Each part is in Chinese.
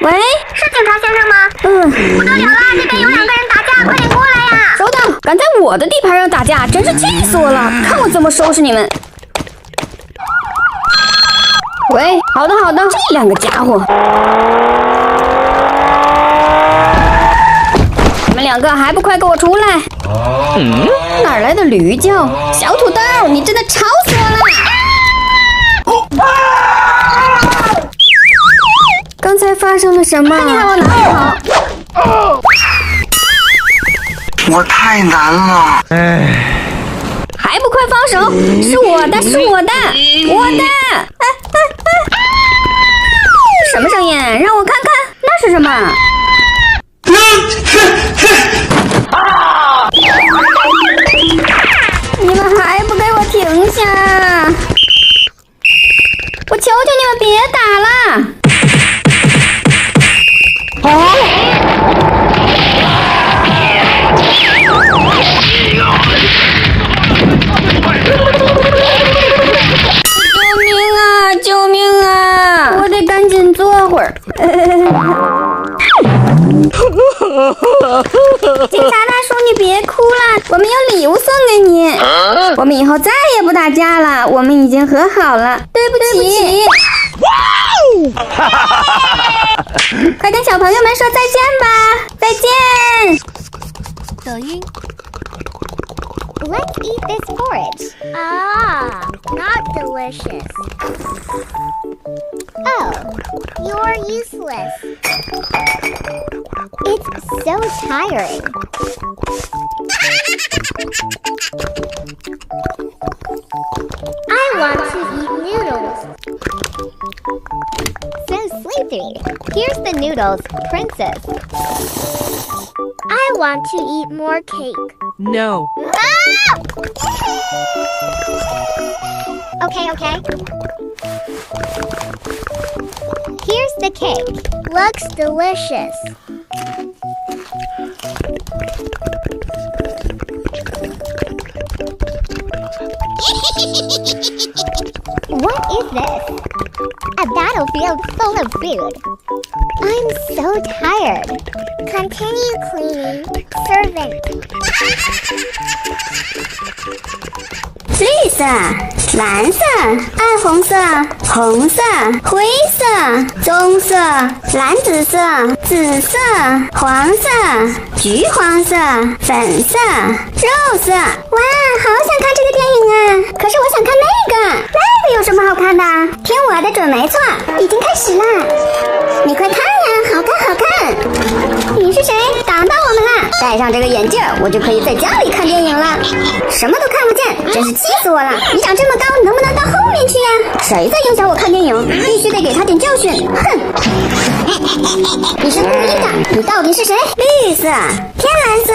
喂，是警察先生吗？不得了了，那边有2个人打架，快点过来呀！收到，敢在我的地盘上打架，真是气死我了！看我怎么收拾你们！喂，好的，这2个家伙，你们2个还不快给我出来！哪来的驴叫？小土豆，你真的吵死我了！刚才发生了什么？看你还往哪里跑？我太难了。还不快放手！是我的！什么声音？让我看看，那是什么？你们还不给我停下！我求求你们别打了！救命啊！我得赶紧坐会儿。警察大叔，你别哭了，我们有礼物送给你。我们以后再也不打架了，我们已经和好了。对不起。快跟小朋友们说再见吧，再见。抖音。Let's eat this porridge. Not delicious. Oh, you're useless. It's so tiring. I want to eat noodles. So sleepy. Here's the noodles, princess. I want to eat more cake. No. Ah! Okay. Here's the cake. Looks delicious. What is this? A battlefield full of food. I'm so tired. Continue cleaning. Servant. 绿色、蓝色、暗红色、红色、灰色、棕色、蓝紫色、紫色、黄色、橘黄色、粉色、肉色。哇，好想看这个电影啊！可是我想看那个有什么好看的？听我的准没错，已经开始了。你快看呀，好看！你是谁？挡到我们了！戴上这个眼镜，我就可以在家里看电影了，什么都看不见，真是气死我了！你长这么高，能不能到后面去呀？谁在影响我看电影？必须得给他点教训！哼！你是故意的！你到底是谁？绿色、天蓝色、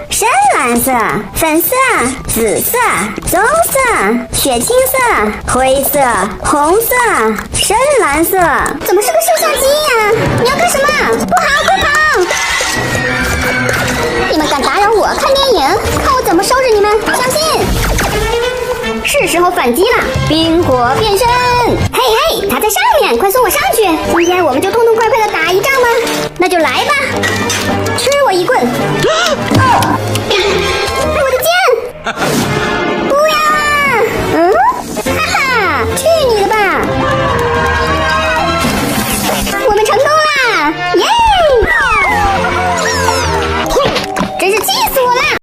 深蓝色、粉色、紫色、棕色、血青色、灰色、红色、深蓝色。怎么是个摄像机呀？你要干什么？不好，快跑！你们敢打扰我看电影，看我怎么收拾你们！相信。是时候反击了，冰火变身！嘿，他在上面，快送我上去！今天我们就痛痛快快的打一仗吗？那就来吧！